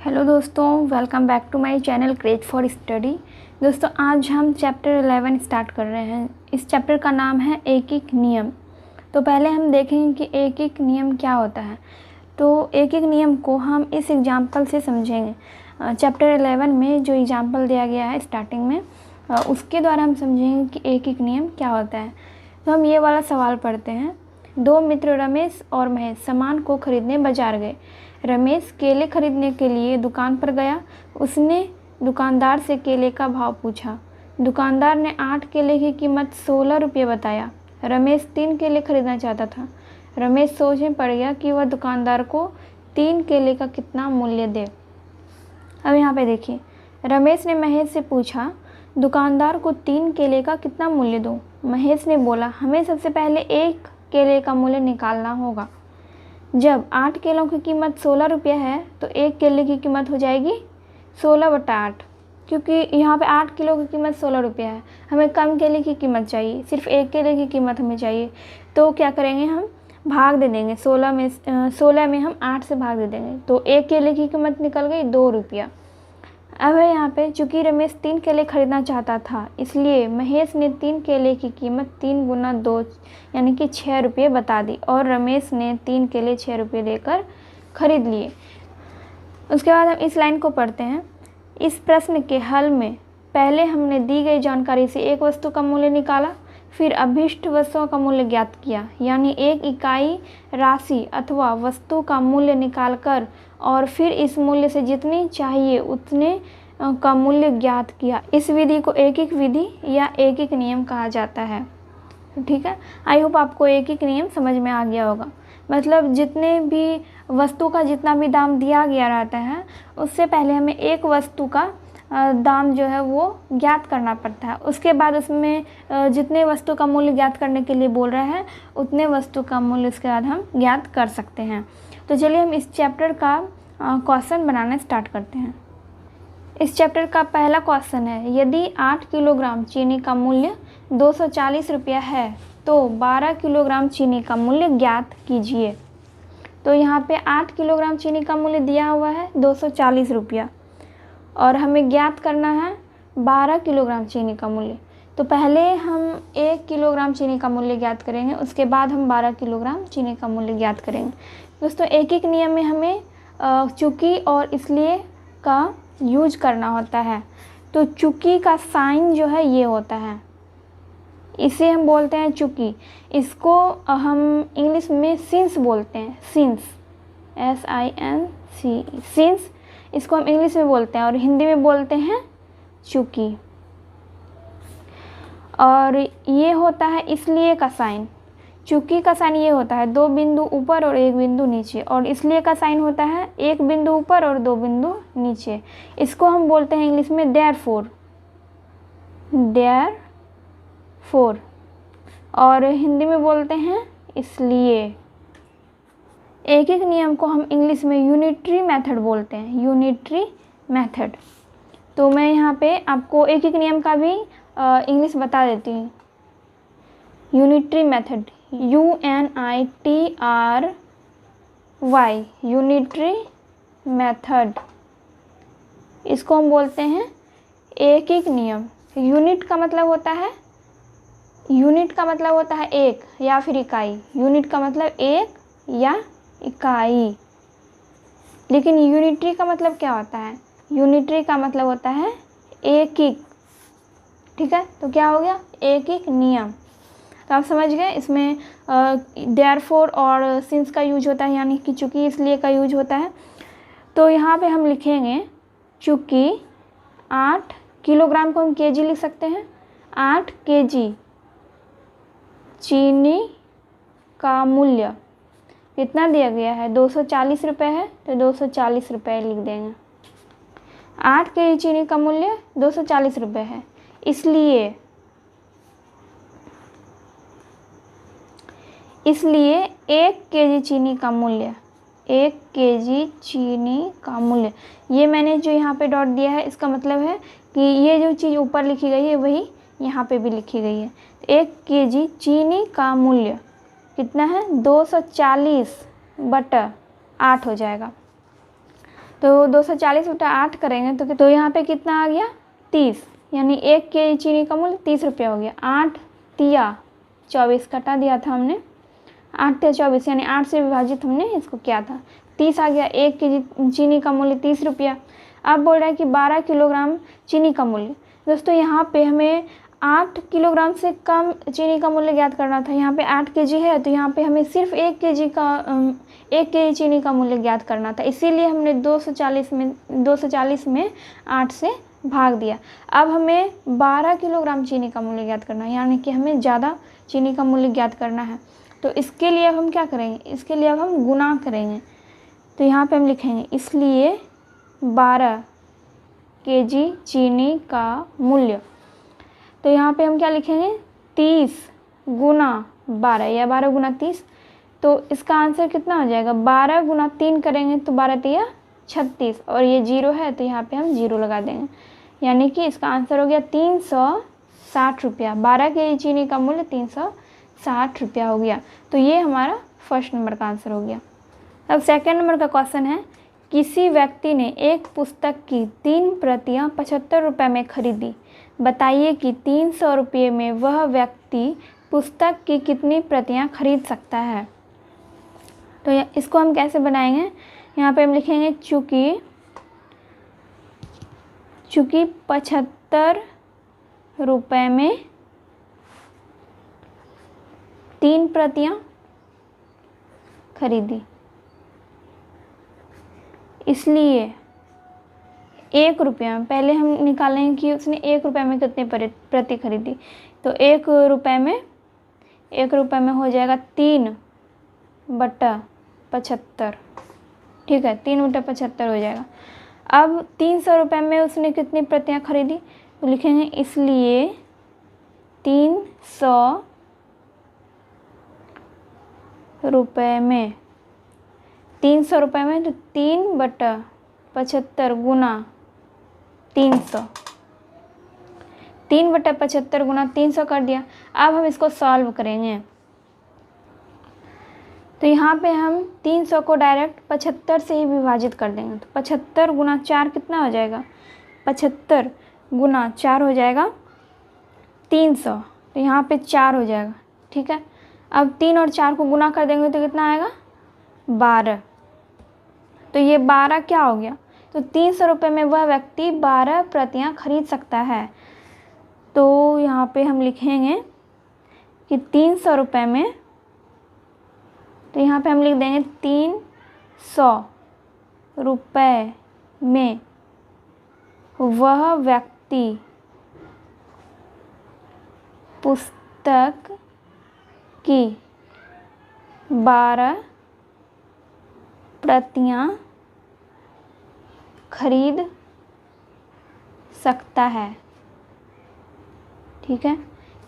Hello दोस्तों, welcome back to my channel craze for study. दोस्तों, आज हम चैप्टर 11 स्टार्ट कर रहे हैं। इस चैप्टर का नाम है एक एक नियम। तो पहले हम देखेंगे कि एक एक नियम क्या होता है। तो एक एक नियम को हम इस एग्जाम्पल से समझेंगे। चैप्टर 11 में जो एग्जाम्पल दिया गया है स्टार्टिंग में, उसके द्वारा हम समझेंगे कि एक एक नियम क्या होता है। तो हम ये वाला सवाल पढ़ते हैं। दो मित्र रमेश और महेश सामान को खरीदने बाजार गए। रमेश केले खरीदने के लिए दुकान पर गया। उसने दुकानदार से केले का भाव पूछा। दुकानदार ने 8 केले की कीमत 16 रुपये बताया। रमेश 3 केले खरीदना चाहता था। रमेश सोच में पड़ गया कि वह दुकानदार को 3 केले का कितना मूल्य दे। अब यहाँ पे देखिए, रमेश ने महेश से पूछा, दुकानदार को 3 केले का कितना मूल्य दूँ। महेश ने बोला, हमें सबसे पहले 1 केले का मूल्य निकालना होगा। जब 8 केलों की कीमत 16 रुपये है तो 1 केले की कीमत हो जाएगी 16/8, क्योंकि यहाँ पे 8 किलो की कीमत 16 रुपये है। हमें कम केले की कीमत चाहिए, सिर्फ 1 केले की कीमत हमें चाहिए। तो क्या करेंगे, हम भाग दे देंगे। 16 में हम 8 से भाग दे देंगे, तो 1 केले की कीमत निकल गई 2 रुपया। अब है यहाँ पे, चूँकि रमेश 3 केले खरीदना चाहता था, इसलिए महेश ने 3 केले की कीमत 3 गुना 2 यानी कि 6 रुपये बता दी और रमेश ने 3 केले 6 रुपये देकर खरीद लिए। उसके बाद हम इस लाइन को पढ़ते हैं। इस प्रश्न के हल में पहले हमने दी गई जानकारी से एक वस्तु का मूल्य निकाला, फिर अभीष्ट वस्तुओं का मूल्य ज्ञात किया, यानी एक इकाई राशि अथवा वस्तु का मूल्य निकालकर और फिर इस मूल्य से जितनी चाहिए उतने का मूल्य ज्ञात किया। इस विधि को एक एक विधि या एक एक नियम कहा जाता है। ठीक है, आई होप आपको एक एक नियम समझ में आ गया होगा। मतलब जितने भी वस्तु का जितना भी दाम दिया गया रहता है, उससे पहले हमें एक वस्तु का दाम जो है वो ज्ञात करना पड़ता है। उसके बाद उसमें जितने वस्तु का मूल्य ज्ञात करने के लिए बोल रहे हैं, उतने वस्तु का मूल्य उसके बाद हम ज्ञात कर सकते हैं। तो चलिए हम इस चैप्टर का क्वेश्चन बनाना स्टार्ट करते हैं। इस चैप्टर का पहला क्वेश्चन है, यदि 8 किलोग्राम चीनी का मूल्य 240 रुपया है तो 12 किलोग्राम चीनी का मूल्य ज्ञात कीजिए। तो यहाँ पे 8 किलोग्राम चीनी का मूल्य दिया हुआ है 240 रुपया और हमें ज्ञात करना है 12 किलोग्राम चीनी का मूल्य। तो पहले हम 1 किलोग्राम चीनी का मूल्य ज्ञात करेंगे, उसके बाद हम 12 किलोग्राम चीनी का मूल्य ज्ञात करेंगे। दोस्तों, एक एक नियम में हमें चूँकि और इसलिए का यूज करना होता है। तो चूँकि का साइन जो है ये होता है, इसे हम बोलते हैं चूँकि। इसको हम इंग्लिश में सिंस बोलते हैं, सिंस, SINC, सिंस। इसको हम इंग्लिश में बोलते हैं और हिंदी में बोलते हैं चूँकि। और ये होता है इसलिए का साइन। चूँकि का साइन ये होता है 2 बिंदु ऊपर और 1 बिंदु नीचे, और इसलिए का साइन होता है 1 बिंदु ऊपर और 2 बिंदु नीचे। इसको हम बोलते हैं इंग्लिश में देयरफॉर, और हिंदी में बोलते हैं इसलिए। एक एक नियम को हम इंग्लिश में यूनिटरी मेथड बोलते हैं, यूनिटरी मेथड। तो मैं यहाँ पे आपको एक एक नियम का भी इंग्लिश बता देती हूँ। Unitary method, UNITRY, unitary method. इसको हम बोलते हैं एक एक नियम। यूनिट का मतलब होता है एक या फिर इकाई। यूनिट का मतलब एक या इकाई। लेकिन यूनिटरी का मतलब क्या होता है? यूनिटरी का मतलब होता है एक एक। ठीक है, तो क्या हो गया? एक एक नियम। तो आप समझ गए, इसमें देयरफॉर और सिंस का यूज होता है, यानी कि चूँकि इसलिए का यूज होता है। तो यहाँ पे हम लिखेंगे चूँकि 8 किलोग्राम को हम केजी लिख सकते हैं। 8 केजी चीनी का मूल्य कितना दिया गया है? 240 रुपये है, तो 240 रुपये लिख देंगे। 8 केजी चीनी का मूल्य 240 रुपये है, इसलिए 1 केजी चीनी का मूल्य, 1 केजी चीनी का मूल्य, ये मैंने जो यहाँ पे डॉट दिया है, इसका मतलब है कि ये जो चीज़ ऊपर लिखी गई है वही यहाँ पे भी लिखी गई है। 1 केजी चीनी का मूल्य कितना है? 240/8 हो जाएगा। तो 240 बटा 8 करेंगे तो यहाँ पे कितना आ गया 30, यानी 1 केजी चीनी का मूल्य 30 रुपया हो गया। 8 तिया 24 कटा दिया था हमने, 8 तिया 24 यानी 8 से विभाजित हमने इसको किया था, 30 आ गया। 1 केजी चीनी का मूल्य 30 रुपया। अब बोल रहा है कि 12 किलोग्राम चीनी का मूल्य। दोस्तों यहाँ पे हमें 8 किलोग्राम से कम चीनी का मूल्य ज्ञात करना था। यहाँ पे 8 केजी है तो यहाँ पे हमें सिर्फ 1 केजी चीनी का मूल्य ज्ञात करना था, इसीलिए हमने 240 में 8 से भाग दिया। अब हमें 12 किलोग्राम चीनी का मूल्य ज्ञात करना है, यानी कि हमें ज़्यादा चीनी का मूल्य ज्ञात करना है। तो इसके लिए अब हम क्या करेंगे, इसके लिए अब हम गुणा करेंगे। तो यहाँ पे हम लिखेंगे इसलिए 12 केजी चीनी का मूल्य। तो यहाँ पे हम क्या लिखेंगे 30 गुना 12 या 12 गुना 30। तो इसका आंसर कितना हो जाएगा, 12 गुना 3 करेंगे तो 12 तिया 36, और ये 0 है तो यहाँ पे हम 0 लगा देंगे, यानी कि इसका आंसर हो गया 360 रुपया। 12 केजी चीनी का मूल्य 360 रुपया हो गया। तो ये हमारा फर्स्ट नंबर का आंसर हो गया। अब सेकंड नंबर का क्वेश्चन है, किसी व्यक्ति ने एक पुस्तक की 3 प्रतियां 75 रुपये में खरीदी, बताइए कि 300 रुपये में वह व्यक्ति पुस्तक की कितनी प्रतियां खरीद सकता है। तो इसको हम कैसे बनाएंगे, यहाँ पे हम लिखेंगे चूँकि 75 रुपये में 3 प्रतियां खरीदी, इसलिए 1 रुपया में पहले हम निकालेंगे कि उसने 1 रुपये में कितनी प्रति खरीदी। तो 1 रुपये में हो जाएगा 3/75, ठीक है, 3/75 हो जाएगा। अब 300 रुपये में उसने कितनी प्रतियां खरीदी, तो लिखेंगे इसलिए 300 रुपये में, 300 रुपये में तो 3/75 गुना 300, 3/75 गुना 300 कर दिया। अब हम इसको सॉल्व करेंगे। तो यहाँ पे हम 300 को डायरेक्ट 75 से ही विभाजित कर देंगे। तो 75 गुना 4 कितना हो जाएगा, 75 गुना 4 हो जाएगा 300, तो यहाँ पे 4 हो जाएगा, ठीक है। अब 3 और 4 को गुना कर देंगे तो कितना आएगा 12। तो ये 12 क्या हो गया, तो 300 रुपये में वह व्यक्ति 12 प्रतियां खरीद सकता है। तो यहाँ पे हम लिखेंगे कि 300 रुपये में, तो यहाँ पे हम लिख देंगे 300 रुपये में वह व्यक्ति पुस्तक की 12 प्रतियां खरीद सकता है, ठीक है।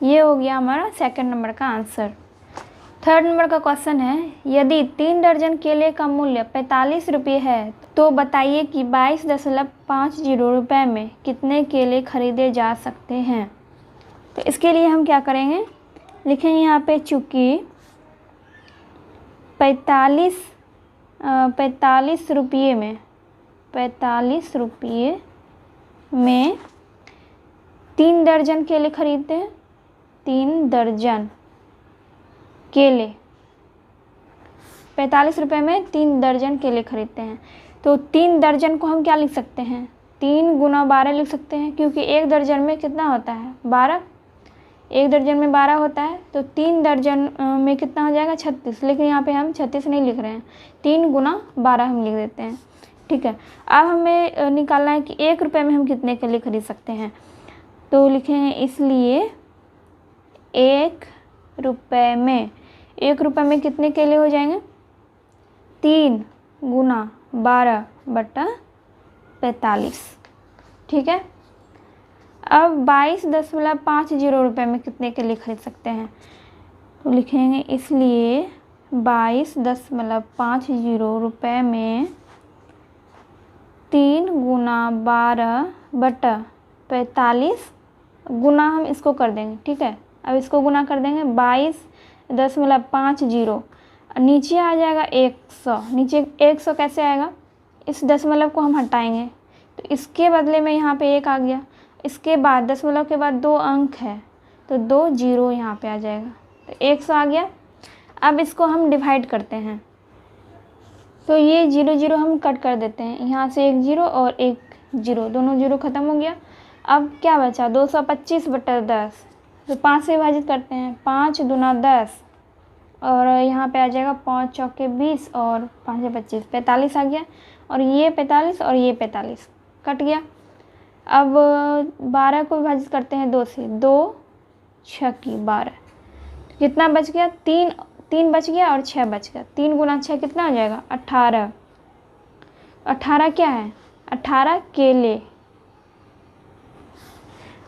ये हो गया हमारा सेकंड नंबर का आंसर। थर्ड नंबर का क्वेश्चन है, यदि 3 दर्जन केले का मूल्य 45 रुपये है तो बताइए कि 22.50 रुपये में कितने केले खरीदे जा सकते हैं। तो इसके लिए हम क्या करेंगे, लिखेंगे यहाँ पे चूँकि 45 रुपये में 3 दर्जन केले खरीदते हैं, 3 दर्जन केले 45 रुपये में 3 दर्जन केले खरीदते हैं। तो 3 दर्जन को हम क्या लिख सकते हैं, 3 गुना 12 लिख सकते हैं, क्योंकि 1 दर्जन में कितना होता है 12, 1 दर्जन में 12 होता है। तो 3 दर्जन में कितना हो जाएगा 36, लेकिन यहाँ पे हम 36 नहीं लिख रहे हैं, 3 गुना 12 हम लिख देते हैं, ठीक है। अब हमें निकालना है कि 1 रुपये में हम कितने केले खरीद सकते हैं। तो लिखेंगे इसलिए 1 रुपये में कितने केले हो जाएंगे, 3 गुना 12/45, ठीक है। अब 22.50 रुपये में कितने केले खरीद सकते हैं। तो लिखेंगे इसलिए 22.50 रुपये में 3 गुना 12/45 गुना हम इसको कर देंगे, ठीक है। अब इसको गुना कर देंगे 22.50, नीचे आ जाएगा 100, नीचे 100 कैसे आएगा, इस दशमलव को हम हटाएंगे तो इसके बदले में यहाँ पे 1 आ गया। इसके बाद दशमलव के बाद 2 अंक है तो 2 जीरो यहाँ पे आ जाएगा, तो 100 आ गया। अब इसको हम डिवाइड करते हैं तो ये 0 0 हम कट कर देते हैं, यहाँ से 1 0 और 1 0, दोनों 0 ख़त्म हो गया। अब क्या बचा 225/10, तो 5 से विभाजित करते हैं, 5 दूना 10 और यहाँ पे आ जाएगा 5 चौके 20 और 5 25, 45 आ गया। और ये 45 और ये 45 कट गया। अब 12 को विभाजित करते हैं 2 से, 2 6 की 12, कितना बच गया 3 बच गया और 6 बच गया। 3 गुना 6 कितना हो जाएगा 18। 18 क्या है 18 केले,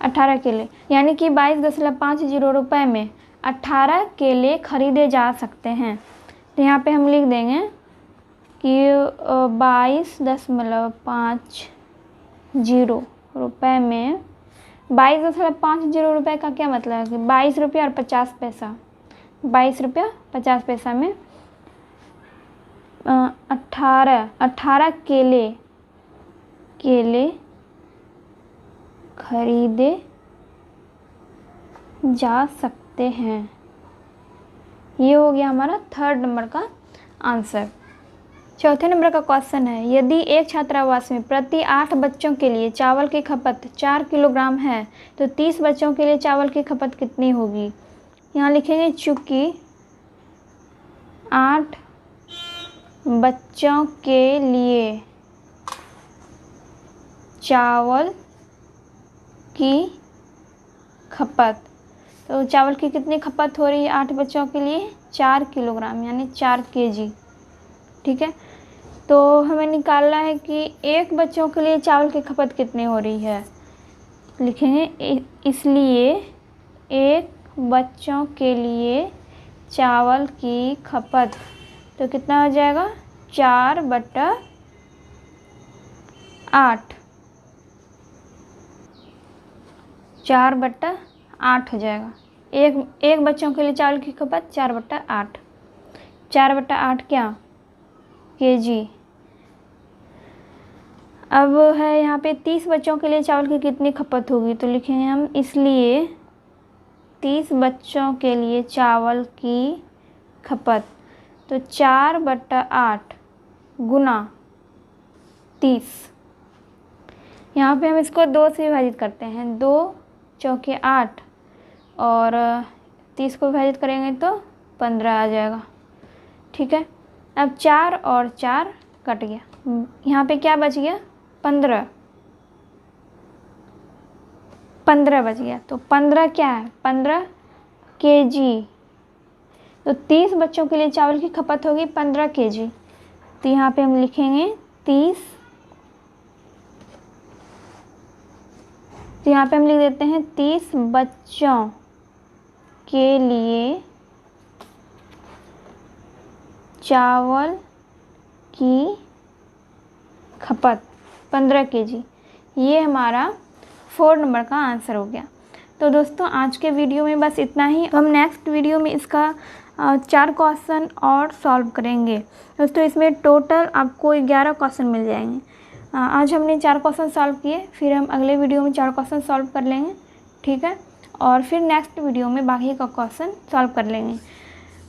18 केले, यानी कि 22.50 रुपये में 18 केले खरीदे जा सकते हैं। तो यहाँ पे हम लिख देंगे कि 22.50 रुपये में 22.50 रुपये का क्या मतलब है कि 22 रुपये और 50 पैसा, 22 रुपया 50 पैसा में 18 केले खरीदे जा सकते हैं। ये हो गया हमारा 3rd नंबर का आंसर। 4थे नंबर का क्वेश्चन है, यदि एक छात्रावास में प्रति 8 बच्चों के लिए चावल की खपत 4 किलोग्राम है तो 30 बच्चों के लिए चावल की खपत कितनी होगी। यहाँ लिखेंगे चूँकि 8 बच्चों के लिए चावल की खपत, तो चावल की कितनी खपत हो रही है 8 बच्चों के लिए 4 किलोग्राम यानी 4 kg। ठीक है, तो हमें निकालना है कि एक बच्चों के लिए चावल की खपत कितनी हो रही है। लिखेंगे इसलिए एक बच्चों के लिए चावल की खपत तो कितना हो जाएगा 4/8, 4/8 हो जाएगा। एक बच्चों के लिए चावल की खपत 4/8, 4/8 क्या kg। अब है यहाँ पे 30 बच्चों के लिए चावल की कितनी खपत होगी, तो लिखेंगे हम इसलिए 30 बच्चों के लिए चावल की खपत, तो 4/8 गुना 30। यहाँ पे हम इसको 2 से विभाजित करते हैं, 2 चौके 8 और 30 को विभाजित करेंगे तो 15 आ जाएगा। ठीक है, अब 4 और 4 कट गया, यहाँ पे क्या बच गया 15 बच गया। तो 15 क्या है 15 kg, तो 30 बच्चों के लिए चावल की खपत होगी 15 kg। तो यहाँ पे हम लिखेंगे 30, तो यहाँ पे हम लिख देते हैं 30 बच्चों के लिए चावल की खपत 15 kg। ये हमारा 4 नंबर का आंसर हो गया। तो दोस्तों आज के वीडियो में बस इतना ही। हम नेक्स्ट वीडियो में इसका 4 क्वेश्चन और सॉल्व करेंगे। दोस्तों इसमें टोटल आपको 11 क्वेश्चन मिल जाएंगे। आज हमने 4 क्वेश्चन सॉल्व किए, फिर हम अगले वीडियो में 4 क्वेश्चन सॉल्व कर लेंगे। ठीक है, और फिर नेक्स्ट वीडियो में बाकी का क्वेश्चन सॉल्व कर लेंगे।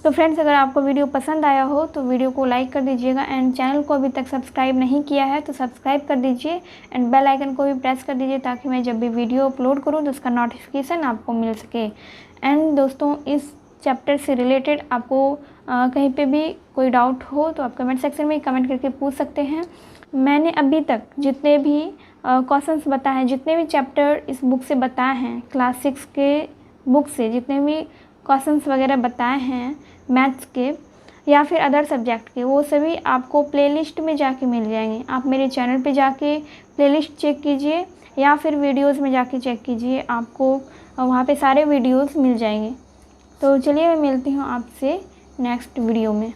तो फ्रेंड्स अगर आपको वीडियो पसंद आया हो तो वीडियो को लाइक कर दीजिएगा एंड चैनल को अभी तक सब्सक्राइब नहीं किया है तो सब्सक्राइब कर दीजिए एंड बेल आइकन को भी प्रेस कर दीजिए ताकि मैं जब भी वीडियो अपलोड करूँ तो उसका नोटिफिकेशन आपको मिल सके। एंड दोस्तों इस चैप्टर से रिलेटेड आपको कहीं पे भी कोई डाउट हो तो आप कमेंट सेक्शन में कमेंट करके पूछ सकते हैं। मैंने अभी तक जितने भी क्वेश्चंस बताए हैं, जितने भी चैप्टर इस बुक से बताए हैं, क्लास 6 के बुक से जितने भी क्वेश्चंस वगैरह बताए हैं मैथ्स के या फिर अदर सब्जेक्ट के, वो सभी आपको प्लेलिस्ट में जाके मिल जाएंगे। आप मेरे चैनल पे जाके प्लेलिस्ट चेक कीजिए या फिर वीडियोस में जाके चेक कीजिए, आपको वहाँ पे सारे वीडियोस मिल जाएंगे। तो चलिए मैं मिलती हूँ आपसे नेक्स्ट वीडियो में।